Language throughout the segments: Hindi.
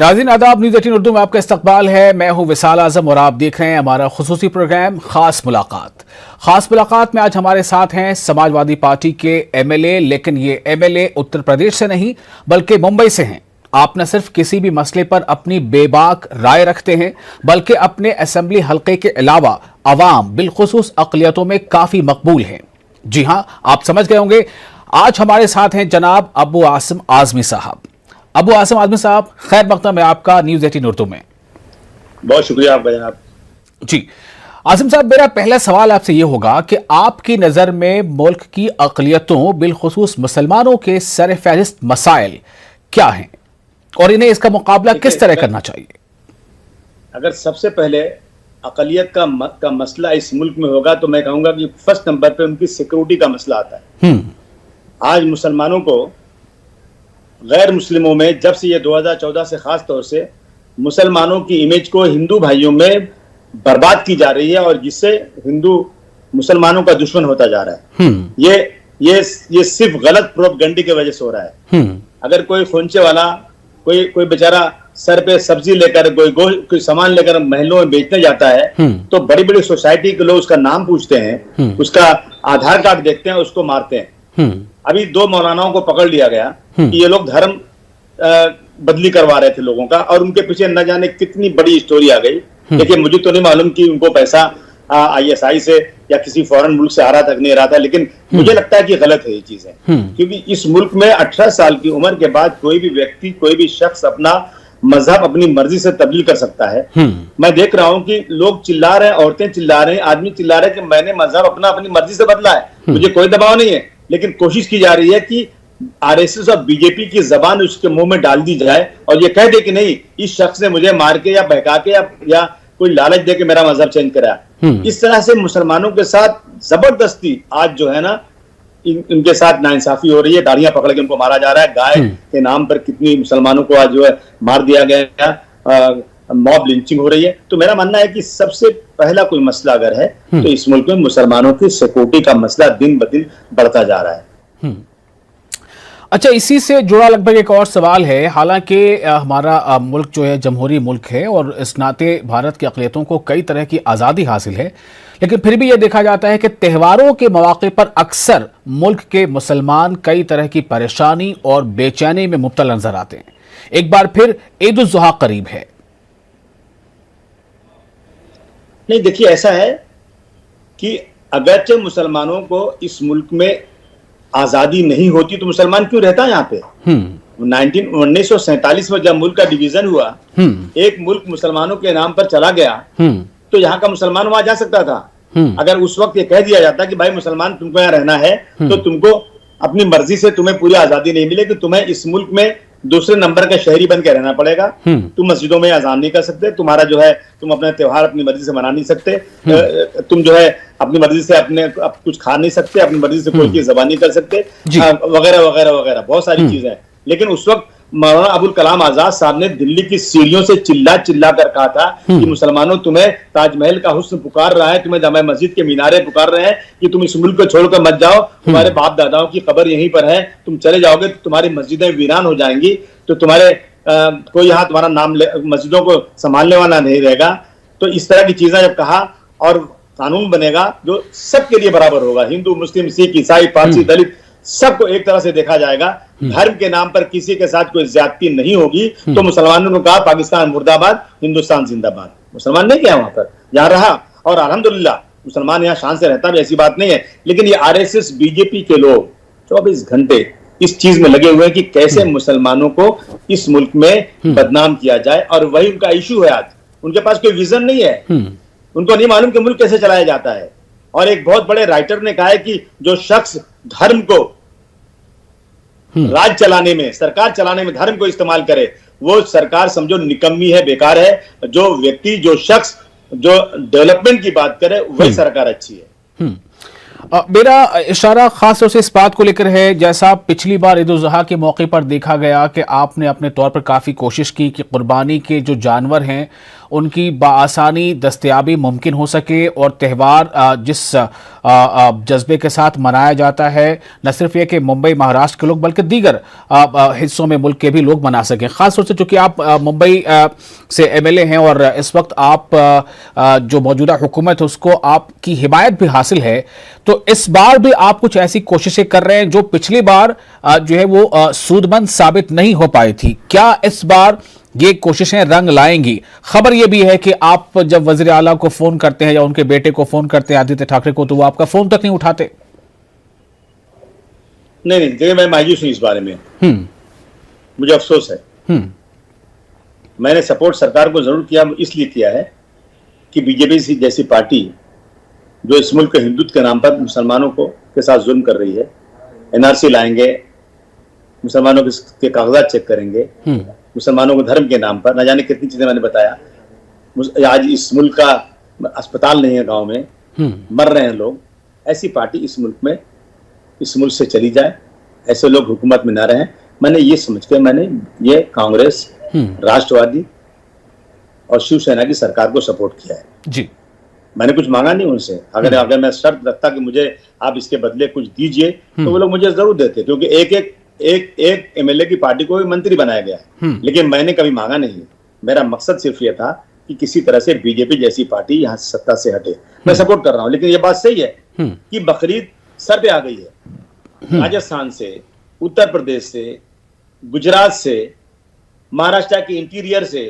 नाज़रीन आदाब, न्यूज़ 18 उर्दू में आपका इस्तकबाल है। मैं हूं विसाल आजम और आप देख रहे हैं हमारा खुसूसी प्रोग्राम खास मुलाकात। खास मुलाकात में आज हमारे साथ हैं समाजवादी पार्टी के एमएलए, लेकिन ये एमएलए उत्तर प्रदेश से नहीं बल्कि मुंबई से हैं। आप न सिर्फ किसी भी मसले पर अपनी बेबाक राय रखते हैं बल्कि अपने असेंबली हल्के के अलावा अवाम बिलखुसूस अक़लियतों में काफी मकबूल हैं। जी हां, आप समझ गए होंगे। आज हमारे साथ हैं जनाब अबू आसिम आज़मी साहब। अबू आसिम आज़मी साहब, खैर मकदम है आपका न्यूज़ 18 उर्दू में। बहुत शुक्रिया आपका जनाब। जी आसिम साहब, मेरा पहला सवाल आपसे ये होगा कि आपकी नज़र में मुल्क की अक़लियतों बिलखुसूस मुसलमानों के सर फहरिस्त मसाइल क्या हैं और इन्हें इसका मुकाबला किस तरह करना चाहिए? अगर सबसे पहले अक़लियत का मसला इस मुल्क में होगा तो मैं कहूँगा कि फर्स्ट नंबर पे उनकी सिक्योरिटी का मसला आता है। आज मुसलमानों को गैर मुस्लिमों में, जब से ये 2014 से खास तौर से मुसलमानों की इमेज को हिंदू भाइयों में बर्बाद की जा रही है और जिससे हिंदू मुसलमानों का दुश्मन होता जा रहा है। ये सिर्फ गलत प्रोपगंडी की वजह से हो रहा है। अगर कोई खोंचे वाला, कोई बेचारा सर पे सब्जी लेकर कोई सामान लेकर महलों में बेचने जाता है तो बड़ी बड़ी सोसाइटी के लोग उसका नाम पूछते हैं, उसका आधार कार्ड देखते हैं, उसको मारते हैं। अभी 2 मौलानाओं को पकड़ लिया गया कि ये लोग धर्म बदली करवा रहे थे लोगों का, और उनके पीछे न जाने कितनी बड़ी स्टोरी आ गई। देखिए, मुझे तो नहीं मालूम कि उनको पैसा ISI से या किसी फॉरेन मुल्क से आ रहा था कि नहीं आ रहा था, लेकिन मुझे लगता है कि गलत है ये चीजें। क्योंकि इस मुल्क में 18 साल की उम्र के बाद कोई भी व्यक्ति, कोई भी शख्स अपना मजहब अपनी मर्जी से तब्दील कर सकता है। मैं देख रहा हूं कि लोग चिल्ला रहे हैं, औरतें चिल्ला रहे हैं, आदमी चिल्ला रहे हैं कि मैंने मजहब अपनी मर्जी से बदला है, मुझे कोई दबाव नहीं है। लेकिन कोशिश की जा रही है कि RSS और BJP की जबान उसके मुंह में डाल दी जाए और ये कह दे कि नहीं, इस शख्स ने मुझे मार के या बहका के या कोई लालच दे के मेरा मजहब चेंज कराया। इस तरह से मुसलमानों के साथ जबरदस्ती आज जो है ना, इनके साथ नाइंसाफी हो रही है। दाढ़ियां पकड़ के उनको मारा जा रहा है। गाय के नाम पर कितनी मुसलमानों को आज जो है मार दिया गया, मॉब लिंचिंग हो रही है। तो मेरा मानना है कि सबसे पहला कोई मसला अगर है तो इस मुल्क में मुसलमानों की सिक्योरिटी का मसला दिन ब दिन बढ़ता जा रहा है। अच्छा, इसी से जुड़ा लगभग एक और सवाल है। हालांकि हमारा मुल्क जो है जमहूरी मुल्क है और इस नाते भारत की अक़लियतों को कई तरह की आज़ादी हासिल है, लेकिन फिर भी यह देखा जाता है कि त्योहारों के मौके पर अक्सर मुल्क के मुसलमान कई तरह की परेशानी और बेचैनी में मुब्तला नजर आते हैं। एक बार फिर ईद उल ज़ुहा करीब है। नहीं, देखिए, ऐसा है कि अगरचे मुसलमानों को इस मुल्क में आजादी नहीं होती तो मुसलमान क्यों रहता है यहाँ पे? 1947 में जब मुल्क का डिवीजन हुआ, एक मुल्क मुसलमानों के नाम पर चला गया, तो यहाँ का मुसलमान वहां जा सकता था। अगर उस वक्त ये कह दिया जाता कि भाई मुसलमान तुमको यहाँ रहना है तो तुमको अपनी मर्जी से, तुम्हें पूरी आजादी नहीं मिलेगी, तुम्हें इस मुल्क में दूसरे नंबर का शहरी बन के रहना पड़ेगा। तुम मस्जिदों में अजान नहीं कर सकते, तुम्हारा जो है तुम अपने त्योहार अपनी मर्जी से मना नहीं सकते, तुम जो है अपनी मर्जी से कुछ खा नहीं सकते, अपनी मर्जी से कोई चीज ज़बान नहीं कर सकते, वगैरह वगैरह वगैरह बहुत सारी चीजें हैं। लेकिन उस वक्त मौलाना अबुल कलाम आजाद साहब ने दिल्ली की सीढ़ियों से चिल्ला कर कहा था कि मुसलमानों, तुम्हें ताजमहल का हुस्न पुकार रहा है, तुम्हें जामा मस्जिद के मीनारे पुकार रहे हैं कि तुम इस मुल्क को छोड़कर मत जाओ, तुम्हारे बाप दादाओं की कब्र यहीं पर है, तुम चले जाओगे तो तुम्हारी मस्जिदें वीरान हो जाएंगी, तो तुम्हारे कोई यहाँ तुम्हारा नाम मस्जिदों को संभालने वाला नहीं रहेगा। तो इस तरह की चीजें जब कहा, और कानून बनेगा जो सबके लिए बराबर होगा, हिंदू, मुस्लिम, सिख, ईसाई, पारसी, दलित, सबको एक तरह से देखा जाएगा, धर्म के नाम पर किसी के साथ कोई ज्यादती नहीं होगी, तो मुसलमानों ने कहा पाकिस्तान मुर्दाबाद, हिंदुस्तान जिंदाबाद। मुसलमान नहीं गया वहां पर, यहाँ रहा और अल्हम्दुलिल्लाह मुसलमान यहाँ शान से रहता भी, ऐसी बात नहीं है। लेकिन ये RSS BJP के लोग 24 घंटे इस चीज में लगे हुए हैं कि कैसे मुसलमानों को इस मुल्क में बदनाम किया जाए, और वही उनका इशू है। आज उनके पास कोई विजन नहीं है, उनको नहीं मालूम कि मुल्क कैसे चलाया जाता है। और एक बहुत बड़े राइटर ने कहा है कि जो शख्स धर्म को राज चलाने में, सरकार चलाने में धर्म को इस्तेमाल करे, वो सरकार समझो निकम्मी है, बेकार है। जो व्यक्ति, जो शख्स जो डेवलपमेंट की बात करे, वही सरकार अच्छी है। मेरा इशारा खास तौर से इस बात को लेकर है, जैसा पिछली बार ईद उल ज़ुहा के मौके पर देखा गया कि आपने अपने तौर पर काफ़ी कोशिश की कि कुर्बानी के जो जानवर हैं उनकी बआसानी दस्तयाबी मुमकिन हो सके और त्यौहार जिस जज्बे के साथ मनाया जाता है, न सिर्फ ये कि मुंबई महाराष्ट्र के लोग बल्कि दीगर हिस्सों में मुल्क के भी लोग मना सकें। खासतौर से चूंकि आप मुंबई से एमएलए हैं और इस वक्त आप जो मौजूदा हुकूमत है उसको आपकी हिमायत भी हासिल है, तो इस बार भी आप कुछ ऐसी कोशिशें कर रहे हैं जो पिछली बार जो है वो सूदमंद साबित नहीं हो पाई थी। क्या इस बार ये कोशिशें रंग लाएंगी? खबर ये भी है कि आप जब वजीर आला को फोन करते हैं या उनके बेटे को फोन करते हैं आदित्य ठाकरे को, तो वो आपका फोन तक नहीं उठाते। नहीं देखिए, मैं मायूस हूं इस बारे में। मुझे अफसोस है। मैंने सपोर्ट सरकार को जरूर किया, इसलिए किया है कि बीजेपी जैसी पार्टी जो इस मुल्क के हिंदुत्व के नाम पर मुसलमानों को के साथ जुल्म कर रही है, एनआरसी लाएंगे, मुसलमानों के कागजात चेक करेंगे, मुसलमानों को धर्म के नाम पर न जाने कितनी चीजें मैंने बताया। आज इस मुल्क का अस्पताल नहीं है, गांव में मर रहे हैं लोग। ऐसी पार्टी इस मुल्क से चली जाए, ऐसे लोग हुकूमत में ना रहें। मैंने ये समझ के मैंने ये कांग्रेस, राष्ट्रवादी और शिवसेना की सरकार को सपोर्ट किया है जी। मैंने कुछ मांगा नहीं उनसे। अगर मैं शर्त रखता कि मुझे आप इसके बदले कुछ दीजिए, तो वो लोग मुझे जरूर देते, क्योंकि एक एमएलए की पार्टी को भी मंत्री बनाया गया है। लेकिन मैंने कभी मांगा नहीं। मेरा मकसद सिर्फ ये था कि किसी तरह से बीजेपी जैसी पार्टी यहाँ सत्ता से हटे। मैं सपोर्ट कर रहा हूँ, लेकिन ये बात सही है कि बकरीद सर पे आ गई है। राजस्थान से, उत्तर प्रदेश से, गुजरात से, महाराष्ट्र के इंटीरियर से,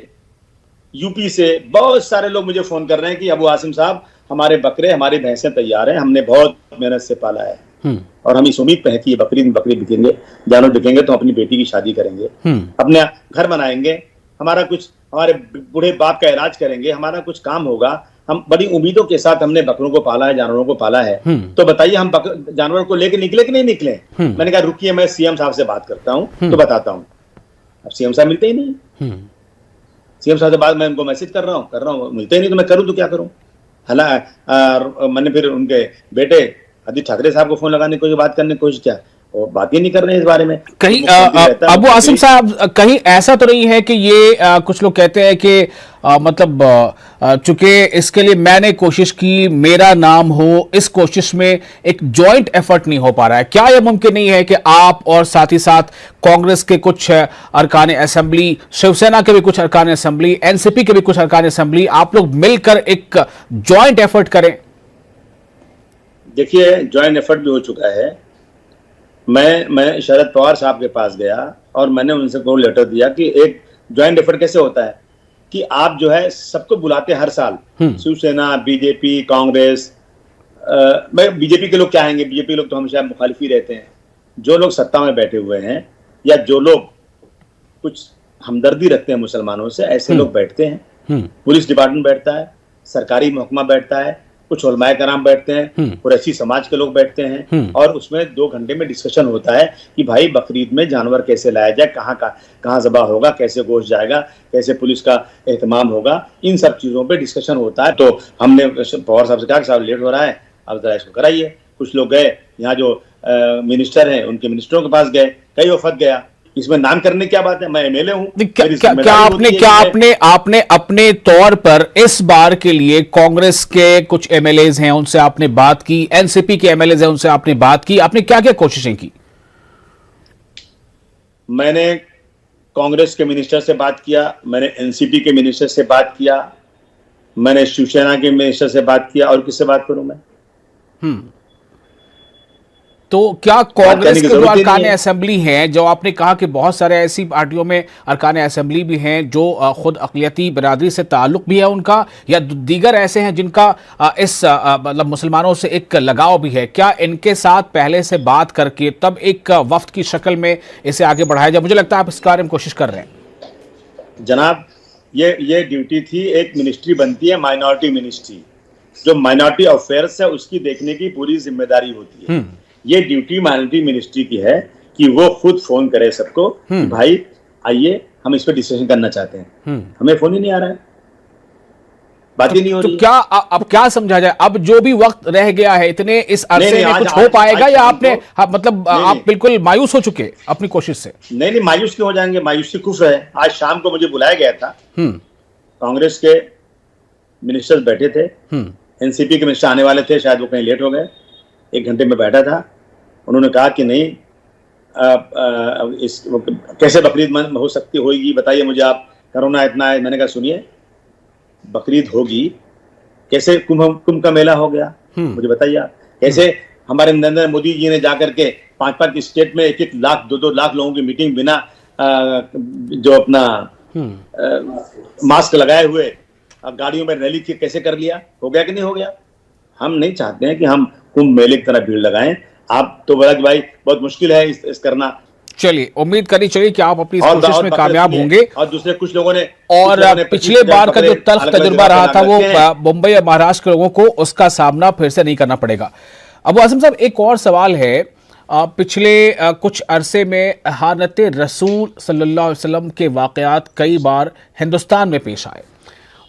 यूपी से बहुत सारे लोग मुझे फोन कर रहे हैं कि अबू आसिम साहब, हमारे बकरे, हमारी भैंसें तैयार हैं, हमने बहुत मेहनत से पाला है और हम इस उम्मीद पे हैं कि ये बकरी बिकेंगे, जानवर बिकेंगे तो अपनी बेटी की शादी करेंगे, अपने घर बनाएंगे, हमारे बूढ़े बाप का इलाज करेंगे, हमारा कुछ काम होगा। हम बड़ी उम्मीदों के साथ हमने बकरों को पाला है, जानवरों को पाला है। तो बताइए, हम जानवर को लेके निकले कि नहीं निकले? मैंने कहा रुकिए, मैं सीएम साहब से बात करता हूँ तो बताता हूँ। अब सीएम साहब मिलते ही नहीं। सीएम साहब से बात, मैं उनको मैसेज कर रहा हूँ, मिलते ही नहीं, तो मैं करूँ तो क्या करूँ? मैंने फिर उनके बेटे आदित्य ठाकरे साहब को फोन लगाने की बात करने की कोशिश किया, वो बात ही नहीं कर रहे हैं इस बारे में। कहीं अबू आसिम साहब, कहीं ऐसा तो नहीं है कि ये कुछ लोग कहते हैं कि मतलब चूंकि इसके लिए मैंने कोशिश की, मेरा नाम हो, इस कोशिश में एक जॉइंट एफर्ट नहीं हो पा रहा है? क्या यह मुमकिन नहीं है कि आप और साथ ही साथ कांग्रेस के कुछ अरकान असेंबली, शिवसेना के भी कुछ अरकान असेंबली, एनसीपी के भी कुछ अरकान असेंबली, आप लोग मिलकर एक जॉइंट एफर्ट करें? देखिए, जॉइंट एफर्ट भी हो चुका है। मैं शरद पवार साहब के पास गया और मैंने उनसे को लेटर दिया कि एक जॉइंट एफर्ट कैसे होता है कि आप जो है सबको बुलाते हर साल, शिवसेना, बीजेपी, कांग्रेस। बीजेपी के लोग क्या आएंगे? बीजेपी के लोग तो हमेशा मुखालिफ ही रहते हैं। जो लोग सत्ता में बैठे हुए हैं या जो लोग कुछ हमदर्दी रखते हैं मुसलमानों से, ऐसे लोग बैठते हैं। पुलिस डिपार्टमेंट बैठता है, सरकारी महकमा बैठता है, कुछ उलमाए कराम बैठते हैं, कुरैशी समाज के लोग बैठते हैं और उसमें 2 घंटे में डिस्कशन होता है कि भाई बकरीद में जानवर कैसे लाया जाए, कहाँ ज़बह होगा, कैसे गोश्त जाएगा, कैसे पुलिस का एहतमाम होगा। इन सब चीज़ों पे डिस्कशन होता है। तो हमने पवार साहब से कहा कि साहब लेट हो रहा है, अब जरा इसको कराइए। कुछ लोग गए, यहाँ जो मिनिस्टर हैं उनके मिनिस्टरों के पास गए, कई वफद गया। इसमें नाम करने क्या बात है? मैं एमएलए हूं। क्या आपने अपने तौर पर इस बार के लिए कांग्रेस के कुछ एमएलएज हैं उनसे आपने बात की, एनसीपी के एमएलएज हैं उनसे आपने बात की, आपने क्या क्या कोशिशें की? मैंने कांग्रेस के मिनिस्टर से बात किया, मैंने एनसीपी के मिनिस्टर से बात किया, मैंने शिवसेना के मिनिस्टर से बात किया, और किससे बात करूं मैं? तो क्या कांग्रेस के जो अरकान असेंबली हैं, जो आपने कहा कि बहुत सारे ऐसी पार्टियों में अरकान असेंबली भी हैं जो खुद अक़लियती बिरादरी से ताल्लुक भी है उनका, या दीगर ऐसे हैं जिनका इस मतलब मुसलमानों से एक लगाव भी है, क्या इनके साथ पहले से बात करके तब एक वफ्द की शक्ल में इसे आगे बढ़ाया जाए? मुझे लगता है आप इस कार्य में कोशिश कर रहे हैं। जनाब, ये ड्यूटी थी, एक मिनिस्ट्री बनती है माइनॉरिटी मिनिस्ट्री, जो माइनॉरिटी अफेयर्स है उसकी देखने की पूरी जिम्मेदारी होती है। ये ड्यूटी माइनॉरिटी मिनिस्ट्री की है कि वो खुद फोन करे सबको, भाई आइए हम इस पर डिस्कशन करना चाहते हैं। हमें फोन ही नहीं आ रहा है, बात ही नहीं हो रही। तो क्या अब क्या समझा जाए? अब जो भी वक्त रह गया है, इतने इस अरसे में कुछ हो पाएगा या आपने मतलब आप बिल्कुल मायूस हो चुके अपनी कोशिश से? नहीं, मायूस क्यों हो जाएंगे? मायूसी कुफ्र है। आज शाम को मुझे बुलाया गया था कांग्रेस के मिनिस्टर्स बैठे थे, एनसीपी के मिनिस्टर आने वाले थे, शायद वो कहीं लेट हो गए। 1 घंटे में बैठा था, उन्होंने कहा कि नहीं कैसे बकरीद हो सकती होगी, बताइए मुझे आप, कोरोना इतना है। मैंने कहा सुनिए, बकरीद होगी कैसे? कुंभ का मेला हो गया, मुझे बताइए आप कैसे? हमारे नरेंद्र मोदी जी ने जाकर के 5-5 स्टेट में 1-1 लाख 2-2 लाख लोगों की मीटिंग बिना जो अपना मास्क लगाए हुए गाड़ियों में रैली की कैसे कर लिया? हो गया कि नहीं हो गया? हम नहीं चाहते हैं कि हम कुंभ मेले की तरह भीड़ लगाएं। आप तो बोला कि भाई बहुत मुश्किल है इस करना। चलिए, उम्मीद करी चलिए कि आप अपनी इस कोशिश में कामयाब होंगे। और दूसरे कुछ लोगों ने पिछले बार का जो तल्ख तजुर्बा रहा था वो मुंबई और महाराष्ट्र के लोगों को उसका सामना फिर से नहीं करना पड़ेगा। अबू आसिम साहब, एक और सवाल है, पिछले कुछ अरसे में इहानत रसूल सल्लल्लाहु अलैहि वसल्लम के वाकयात कई बार हिंदुस्तान में पेश आए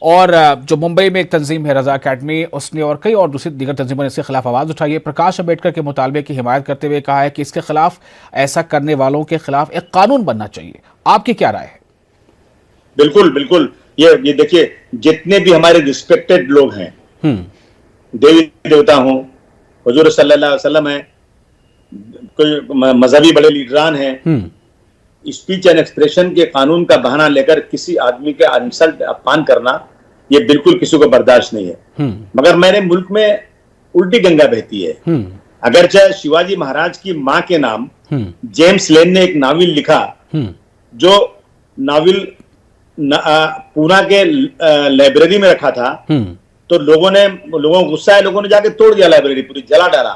और जो मुंबई में एक तंजीम है रजा अकेडमी, उसने और कई और दूसरी दीगर तंजीमों ने इसके खिलाफ आवाज़ उठाई है। प्रकाश अंबेडकर के मुतालबे की हिमायत करते हुए कहा है कि इसके खिलाफ, ऐसा करने वालों के खिलाफ एक कानून बनना चाहिए। आपकी क्या राय है? बिल्कुल बिल्कुल, ये देखिए, जितने भी हमारे रिस्पेक्टेड लोग हैं, देवी देवता हों, हुजूर सल्लल्लाहु अलैहि वसल्लम है, कोई मजहबी बड़े लीडरान हैं, स्पीच एंड एक्सप्रेशन के कानून का बहाना लेकर किसी आदमी के इंसल्ट अपमान करना, ये बिल्कुल किसी को बर्दाश्त नहीं है। मगर मेरे मुल्क में उल्टी गंगा बहती है। अगर चाहे शिवाजी महाराज की मां के नाम जेम्स लेन ने एक नावल लिखा, जो नावल पूना के लाइब्रेरी में रखा था, तो लोगों को गुस्सा है, लोगों ने जाके तोड़ दिया, लाइब्रेरी पूरी जला डाला।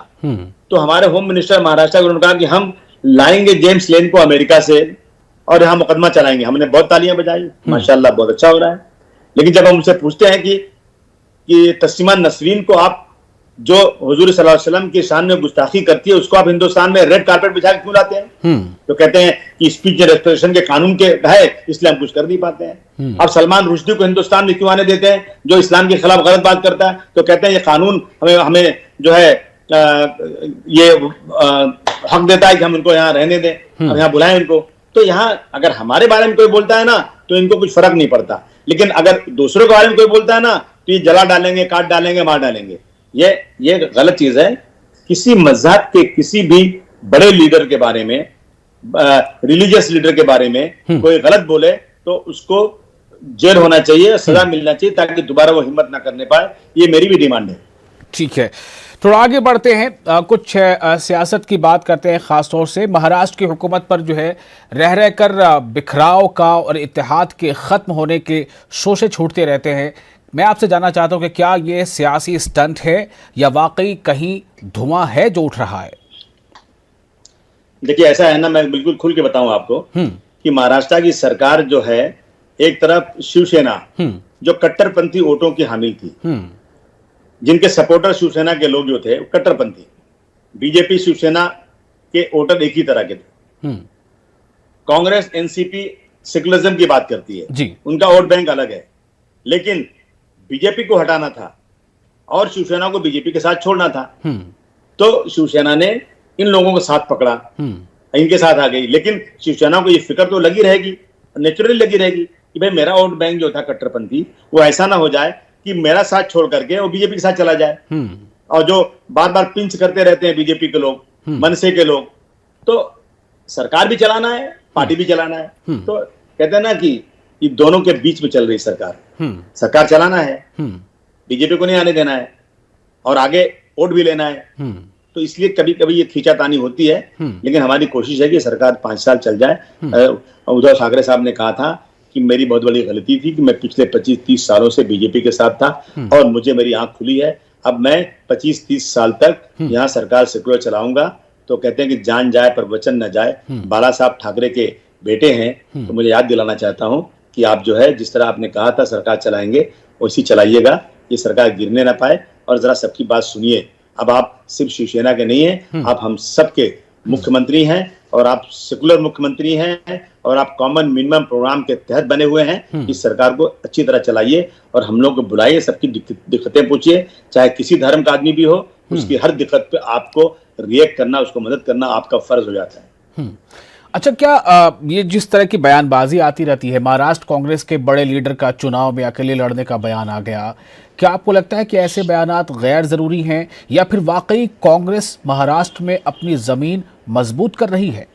तो हमारे होम मिनिस्टर महाराष्ट्र को उन्होंने कहा कि हम लाएंगे जेम्स लेन को अमेरिका से और यहाँ मुकदमा चलाएंगे। हमने बहुत तालियां बजाई, माशाल्लाह बहुत अच्छा हो रहा है। लेकिन जब हम उनसे पूछते हैं कि तस्लीमा नसरीन को आप, जो हुजूर सल्लल्लाहु अलैहि वसल्लम की शान में गुस्ताखी करती है, उसको आप हिंदुस्तान में रेड कारपेट बिछा के क्यों लाते हैं? तो कहते हैं कि स्पीच एंड एक्सप्रेशन के कानून के है, इसलिए हम कुछ कर नहीं पाते हैं। अब सलमान रुश्दी को हिंदुस्तान में क्यों आने देते हैं, जो इस्लाम के खिलाफ गलत बात करता है? तो कहते हैं ये कानून हमें जो है ये हक देता है कि हम उनको यहाँ रहने दें, हम यहाँ बुलाएं उनको। तो यहाँ अगर हमारे बारे में कोई बोलता है ना, तो इनको कुछ फर्क नहीं पड़ता, लेकिन अगर दूसरों के बारे में कोई बोलता है ना, तो ये जला डालेंगे, काट डालेंगे, मार डालेंगे। ये गलत चीज है। किसी मजहब के किसी भी बड़े लीडर के बारे में, रिलीजियस लीडर के बारे में कोई गलत बोले तो उसको जेल होना चाहिए, सजा मिलना चाहिए, ताकि दोबारा वो हिम्मत ना करने पाए। ये मेरी भी डिमांड है। ठीक है, थोड़ा आगे बढ़ते हैं, कुछ सियासत की बात करते हैं। खासतौर से महाराष्ट्र की हुकूमत पर जो है रह रहकर बिखराव का और इत्तेहाद के ख़त्म होने के शोशे छूटते रहते हैं। मैं आपसे जानना चाहता हूं कि क्या ये सियासी स्टंट है या वाकई कहीं धुआं है जो उठ रहा है? देखिए, ऐसा है ना, मैं बिल्कुल खुल के बताऊं आपको कि महाराष्ट्र की सरकार जो है, एक तरफ शिवसेना जो कट्टरपंथी वोटों की हामिल थी, जिनके सपोर्टर शिवसेना के लोग जो थे कट्टरपंथी, बीजेपी शिवसेना के वोटर एक ही तरह के थे। कांग्रेस एनसीपी सेकुलरिज्म की बात करती है जी, उनका वोट बैंक अलग है। लेकिन बीजेपी को हटाना था और शिवसेना को बीजेपी के साथ छोड़ना था, तो शिवसेना ने इन लोगों को साथ पकड़ा, इनके साथ आ गई। लेकिन शिवसेना को ये फिक्र तो लगी रहेगी, नेचुरली लगी रहेगी कि भाई मेरा वोट बैंक जो था कट्टरपंथी, वो ऐसा ना हो जाए कि मेरा साथ छोड़ करके वो बीजेपी के साथ चला जाए। और जो बार बार पिंच करते रहते हैं बीजेपी के लोग, मनसे के लोग, तो सरकार भी चलाना है, पार्टी भी चलाना है। तो कहते हैं ना कि ये दोनों के बीच में चल रही सरकार, सरकार चलाना है, बीजेपी को नहीं आने देना है और आगे वोट भी लेना है। तो इसलिए कभी कभी ये खींचातानी होती है, लेकिन हमारी कोशिश है कि सरकार 5 साल चल जाए। उद्धव ठाकरे साहब ने कहा था कि मेरी बहुत बड़ी गलती थी कि मैं पिछले 25-30 सालों से बीजेपी के साथ था और मुझे मेरी आंख खुली है, अब मैं 25-30 साल तक यहाँ सरकार सेक्युलर चलाऊंगा। तो कहते हैं कि जान जाए पर वचन न जाए। बाला साहब ठाकरे के बेटे हैं, तो मुझे याद दिलाना चाहता हूँ कि आप जो है, जिस तरह आपने कहा था सरकार चलाएंगे, वैसी चलाइएगा, ये सरकार गिरने ना पाए। और जरा सबकी बात सुनिए, अब आप सिर्फ शिवसेना के नहीं हैं, आप हम सबके मुख्यमंत्री हैं और आप सेकुलर मुख्यमंत्री हैं और आप कॉमन मिनिमम प्रोग्राम के तहत बने हुए हैं। इस सरकार को अच्छी तरह चलाइए और हम लोग को बुलाइए, सबकी दिक्कतें पूछिए, चाहे किसी धर्म का आदमी भी हो, उसकी हर दिक्कत पे आपको रिएक्ट करना, उसको मदद करना आपका फर्ज हो जाता है। अच्छा, क्या ये जिस तरह की बयानबाजी आती रहती है, महाराष्ट्र कांग्रेस के बड़े लीडर का चुनाव में अकेले लड़ने का बयान आ गया, क्या आपको लगता है कि ऐसे बयानात गैर जरूरी हैं या फिर वाकई कांग्रेस महाराष्ट्र में अपनी जमीन मजबूत कर रही है?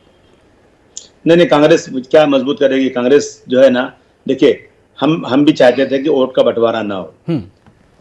नहीं, कांग्रेस क्या मजबूत करेगी? कांग्रेस जो है ना, देखिए, हम भी चाहते थे कि वोट का बंटवारा ना हो।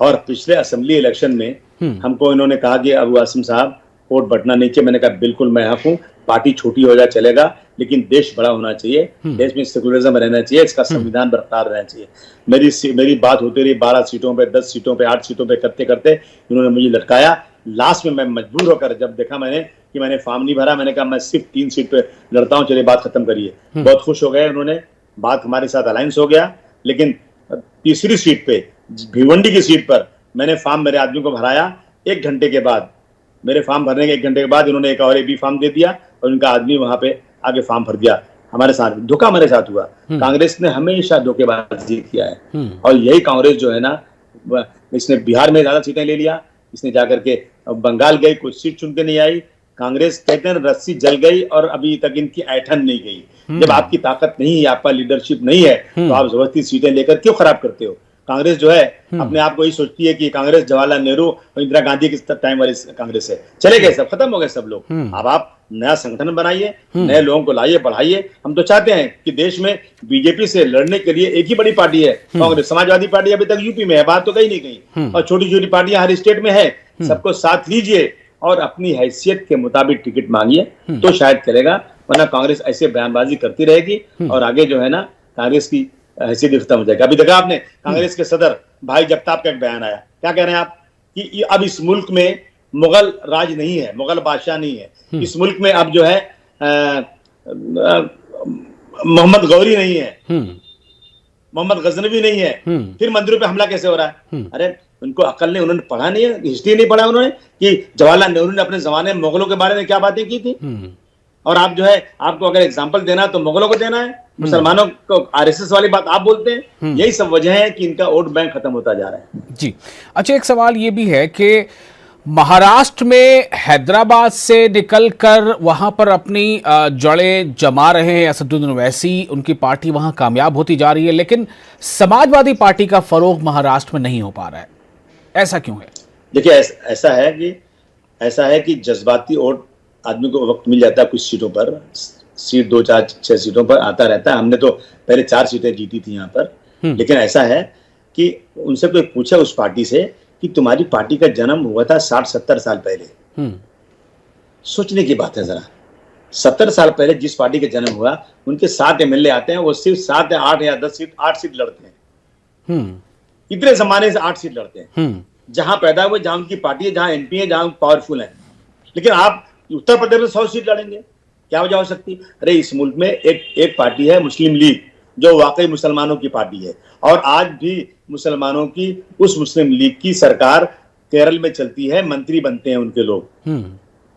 और पिछले असेंबली इलेक्शन में हमको इन्होंने कहा कि अबू आसिम साहब वोट बंटना नहीं चाहिए। मैंने कहा बिल्कुल मैं हक हूँ, पार्टी छोटी हो जाए चलेगा, लेकिन देश बड़ा होना चाहिए, देश में सेकुलरिज्म रहना चाहिए, इसका संविधान बरकरार रहना चाहिए। मेरी बात होती रही, 12 सीटों पे, 10 सीटों पे, 8 सीटों पे करते करते इन्होंने मुझे लटकाया। लास्ट में मैं मजबूर होकर जब देखा कि मैंने फॉर्म नहीं भरा, मैंने कहा मैं सिर्फ 3 सीट पे लड़ता हूँ, चलिए बात खत्म करिए। बहुत खुश हो गए उन्होंने, बात हमारे साथ अलायंस हो गया। लेकिन तीसरी सीट पे, भिवंडी की सीट पर, मैंने फॉर्म मेरे आदमी को भराया। 1 घंटे के बाद, मेरे फॉर्म भरने के 1 घंटे के बाद इन्होंने एक और भी फॉर्म दे दिया और उनका आदमी वहां पे आगे फॉर्म भर दिया। हमारे साथ धोखा हमारे साथ हुआ। कांग्रेस ने हमेशा धोखेबाजी किया है और यही कांग्रेस जो है ना, इसने बिहार में ज्यादा सीटें ले लिया, इसने जाकर के बंगाल गई, कुछ सीट चुन के नहीं आई। कांग्रेस कहते हैं रस्सी जल गई और अभी तक इनकी ऐठन नहीं गई। जब आपकी ताकत नहीं है, आपका लीडरशिप नहीं है, तो आप जबरदस्ती सीटें लेकर क्यों खराब करते हो? कांग्रेस जो है अपने आप को ही सोचती है कि कांग्रेस जवाहरलाल नेहरू और इंदिरा गांधी के टाइम वाली कांग्रेस है। चले गए सब, खत्म हो गए सब लोग। अब आप नया संगठन बनाइए, नए लोगों को लाइए, बढ़ाइए। हम तो चाहते हैं कि देश में बीजेपी से लड़ने के लिए एक ही बड़ी पार्टी है, कांग्रेस। समाजवादी पार्टी अभी तक यूपी में है, बात तो कहीं नहीं कहीं, और छोटी छोटी पार्टियां हर स्टेट में है। सबको साथ लीजिए और अपनी हैसियत के मुताबिक टिकट मांगिए, तो शायद चलेगा, वरना कांग्रेस ऐसे बयानबाजी करती रहेगी और आगे जो है ना, कांग्रेस की हैसियत खत्म हो जाएगी। अभी देखा आपने कांग्रेस के सदर भाई जगताप का एक बयान आया, क्या कह रहे हैं आप कि अब इस मुल्क में मुगल राज नहीं है, मुगल बादशाह नहीं है, इस मुल्क में अब जो है मोहम्मद गौरी नहीं है, मोहम्मद गजनवी नहीं है, फिर मंदिरों पे हमला कैसे हो रहा है? अरे उनको अकल नहीं, उन्होंने पढ़ा नहीं है, हिस्ट्री नहीं पढ़ा उन्होंने कि जवाहरलाल नेहरू ने अपने जमाने में मुगलों के बारे में क्या बातें की थी। और आप जो है, आपको अगर एग्जाम्पल देना है तो मुगलों को देना है, मुसलमानों को आरएसएस वाली बात आप बोलते हैं। यही सब वजह है कि इनका वोट बैंक खत्म होता जा रहा है। जी अच्छा, एक सवाल ये भी है कि महाराष्ट्र में हैदराबाद से निकलकर वहां पर अपनी जड़ें जमा रहे हैं असदुद्दीन ओवैसी, उनकी पार्टी वहां कामयाब होती जा रही है, लेकिन समाजवादी पार्टी का फरोग महाराष्ट्र में नहीं हो पा रहा है, ऐसा क्यों है? देखिए, ऐसा है कि जज्बाती वोट आदमी को वक्त मिल जाता है, कुछ सीटों पर, सीट 2, 4, 6 सीटों पर आता रहता है। हमने तो पहले 4 सीटें जीती थी यहाँ पर। लेकिन ऐसा है कि उनसे कोई पूछे उस पार्टी से कि तुम्हारी पार्टी का जन्म हुआ था 60-70 साल पहले, सोचने की बात है जरा। 70 साल पहले जिस पार्टी का जन्म हुआ, उनके 7 एमएलए आते हैं, वो सिर्फ 7 या 8 या 10 सीट, 8 सीट लड़ते हैं। इतने जमाने से 8 सीट लड़ते हैं, जहां पैदा हुए, जहां उनकी पार्टी है, जहां एमपी है, जहां पावरफुल है। लेकिन आप उत्तर प्रदेश में 100 सीट लड़ेंगे, क्या वजह हो सकती? अरे इस मुल्क में एक पार्टी है मुस्लिम लीग, जो वाकई मुसलमानों की पार्टी है, और आज भी मुसलमानों की उस मुस्लिम लीग की सरकार केरल में चलती है, मंत्री बनते हैं उनके लोग,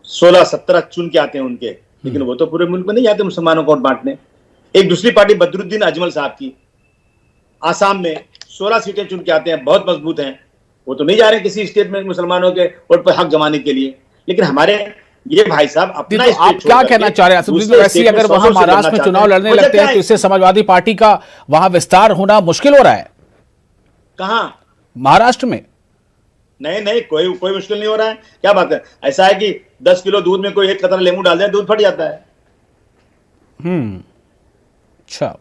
16-17 चुन के आते हैं उनके। लेकिन वो तो पूरे मुल्क में नहीं जाते मुसलमानों को वोट बांटने। एक दूसरी पार्टी बदरुद्दीन अजमल साहब की, आसाम में 16 सीटें चुन के आते हैं, बहुत मजबूत हैं, वो तो नहीं जा रहे किसी स्टेट में मुसलमानों के वोट पर हक जमाने के लिए। लेकिन हमारे ये भाई साहब अपना, तो आप क्या कहना चाह रहे हैं असदुद्दीन ओवैसी अगर वहां महाराष्ट्र में चुनाव लड़ने लगते हैं तो इससे समाजवादी पार्टी का वहां विस्तार होना मुश्किल हो रहा है? कहां? महाराष्ट्र में? नहीं, कोई मुश्किल नहीं हो रहा है। क्या बात है? ऐसा है कि 10 किलो दूध में कोई 1 कतरा नींबू डाल दे, दूध फट जाता है। अच्छा,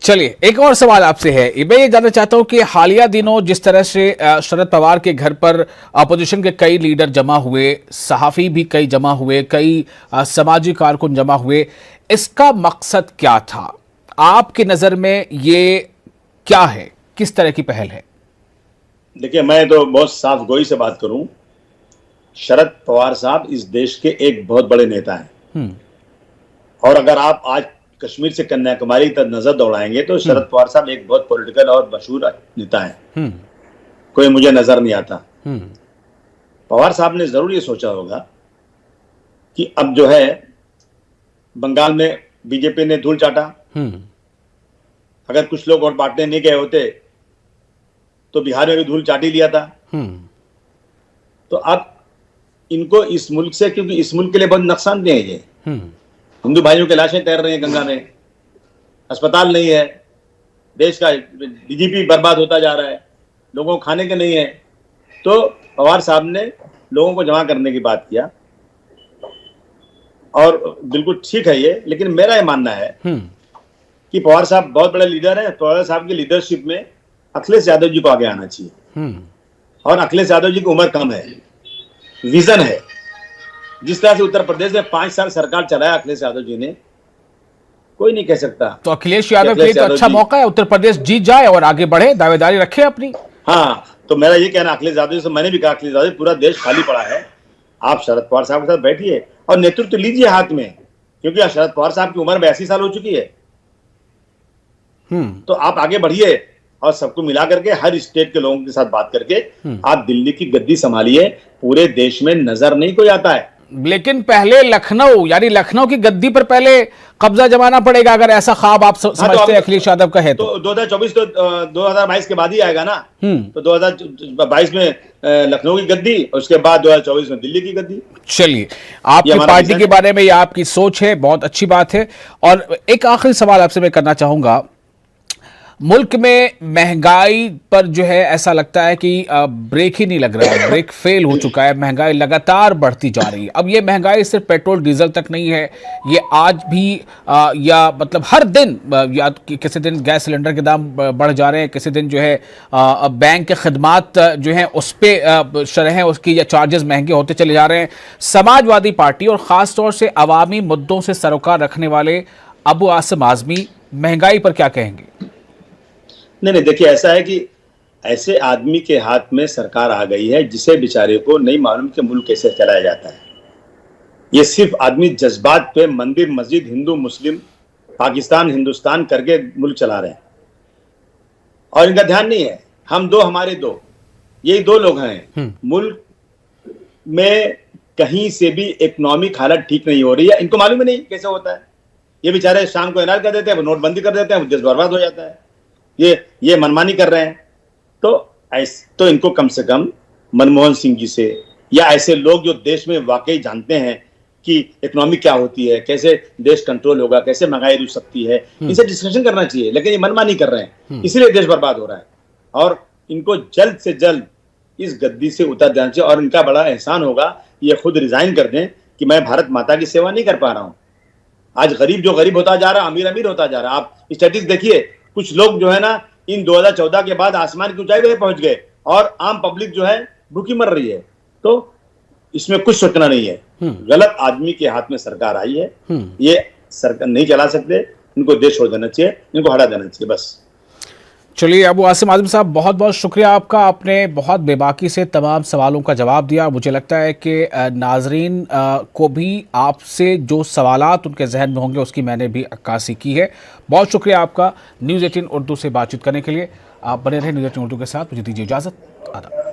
चलिए एक और सवाल आपसे है। मैं ये जानना चाहता हूं कि हालिया दिनों जिस तरह से शरद पवार के घर पर अपोजिशन के कई लीडर जमा हुए, सहाफी भी कई जमा हुए, कई सामाजिक कारकुन जमा हुए, इसका मकसद क्या था आपकी नजर में? ये क्या है, किस तरह की पहल है? देखिए, मैं तो बहुत साफ गोई से बात करूं, शरद पवार साहब इस देश के एक बहुत बड़े नेता हैं। और अगर आप आज कश्मीर से कन्याकुमारी तक नजर दौड़ाएंगे तो शरद पवार साहब एक बहुत पॉलिटिकल और मशहूर नेता हैं। कोई मुझे नजर नहीं आता। पवार साहब ने जरूर ये सोचा होगा कि अब जो है, बंगाल में बीजेपी ने धूल चाटा, अगर कुछ लोग वोट बांटने नहीं गए होते तो बिहार में भी धूल चाट ही लिया था। तो अब इनको इस मुल्क से, क्योंकि इस मुल्क के लिए बहुत नुकसानदेह है ये, हिंदू भाइयों की लाशें तैर रही हैं गंगा में, अस्पताल नहीं है, देश का डीजीपी बर्बाद होता जा रहा है, लोगों को खाने के नहीं है। तो पवार साहब ने लोगों को जमा करने की बात किया और बिल्कुल ठीक है ये, लेकिन मेरा ये मानना है कि पवार साहब बहुत बड़े लीडर हैं। पवार साहब की लीडरशिप में अखिलेश यादव जी को आगे आना चाहिए। और अखिलेश यादव जी की उम्र कम है, विजन है। जिस तरह से उत्तर प्रदेश में 5 साल सरकार चलाया अखिलेश यादव जी ने, कोई नहीं कह सकता। तो अखिलेश यादव के लिए तो अच्छा मौका है, उत्तर प्रदेश जीत जाए और आगे बढ़े, दावेदारी रखे अपनी। हाँ, तो मेरा ये कहना अखिलेश यादव से, मैंने भी कहा अखिलेश यादव, पूरा देश खाली पड़ा है, आप शरद पवार साहब के साथ बैठिए और नेतृत्व लीजिए हाथ में, क्योंकि शरद पवार साहब की उम्र 82 साल हो चुकी है। तो आप आगे बढ़िए और सबको मिला करके हर स्टेट के लोगों के साथ बात करके आप दिल्ली की गद्दी संभालिए। पूरे देश में नजर नहीं कोई आता है। लेकिन पहले लखनऊ, यानी लखनऊ की गद्दी पर पहले कब्जा जमाना पड़ेगा, अगर ऐसा ख्वाब आप समझते हैं अखिलेश यादव का है तो 2024 तो 2022 के बाद ही आएगा ना। तो 2022 में लखनऊ की गद्दी, उसके बाद 2024 में दिल्ली की गद्दी। चलिए, आपकी पार्टी के बारे में ये आपकी सोच है, बहुत अच्छी बात है। और एक आखिरी सवाल आपसे मैं करना चाहूंगा, मुल्क में महंगाई पर जो है ऐसा लगता है कि ब्रेक ही नहीं लग रहा है, ब्रेक फेल हो चुका है, महंगाई लगातार बढ़ती जा रही है। अब ये महंगाई सिर्फ पेट्रोल डीजल तक नहीं है, ये आज भी या मतलब हर दिन, या किसी दिन गैस सिलेंडर के दाम बढ़ जा रहे हैं, किसी दिन जो है बैंक के खदमात जो हैं उस पर शरहें उसकी या चार्जेस महंगे होते चले जा रहे हैं। समाजवादी पार्टी और ख़ास तौर से अवामी मुद्दों से सरोकार रखने वाले अबू आसिम आज़मी महंगाई पर क्या कहेंगे? नहीं, देखिए, ऐसा है कि ऐसे आदमी के हाथ में सरकार आ गई है जिसे बेचारे को नहीं मालूम कि मुल्क कैसे चलाया जाता है। ये सिर्फ आदमी जज्बात पे मंदिर मस्जिद, हिंदू मुस्लिम, पाकिस्तान हिंदुस्तान करके मुल्क चला रहे हैं और इनका ध्यान नहीं है हम दो हमारे दो, यही दो लोग हैं। मुल्क में कहीं से भी इकोनॉमिक हालत ठीक नहीं हो रही है, इनको मालूम ही नहीं कैसे होता है। ये बेचारे शाम को ऐलान कर देते हैं, नोटबंदी कर देते हैं, देश बर्बाद हो जाता है। ये मनमानी कर रहे हैं। तो इनको कम से कम मनमोहन सिंह जी से या ऐसे लोग जो देश में वाकई जानते हैं कि इकोनॉमी क्या होती है, कैसे देश कंट्रोल होगा, कैसे महंगाई रुक सकती है, इनसे डिस्कशन करना चाहिए। लेकिन ये मनमानी कर रहे हैं, इसलिए देश बर्बाद हो रहा है। और इनको जल्द से जल्द इस गद्दी से उतर जाना चाहिए और इनका बड़ा एहसान होगा ये खुद रिजाइन कर दें कि मैं भारत माता की सेवा नहीं कर पा रहा हूं। आज गरीब जो गरीब होता जा रहा है, अमीर अमीर होता जा रहा है। आप स्टैटिस्टिक्स देखिए, कुछ लोग जो है ना इन 2014 के बाद आसमान की ऊंचाई पे पहुंच गए और आम पब्लिक जो है भूखी मर रही है। तो इसमें कुछ सोचना नहीं है। गलत आदमी के हाथ में सरकार आई है, ये सरकार नहीं चला सकते, इनको देश छोड़ देना चाहिए, इनको हटा देना चाहिए बस। चलिए, अबू आसिम आज़मी साहब, बहुत बहुत शुक्रिया आपका। आपने बहुत बेबाकी से तमाम सवालों का जवाब दिया। मुझे लगता है कि नाजरीन को भी आपसे जो सवालात उनके जहन में होंगे उसकी मैंने भी अक्कासी की है। बहुत शुक्रिया आपका न्यूज़ 18 उर्दू से बातचीत करने के लिए। आप बने रहे न्यूज़ 18 उर्दू के साथ। मुझे दीजिए इजाज़त। आदाब।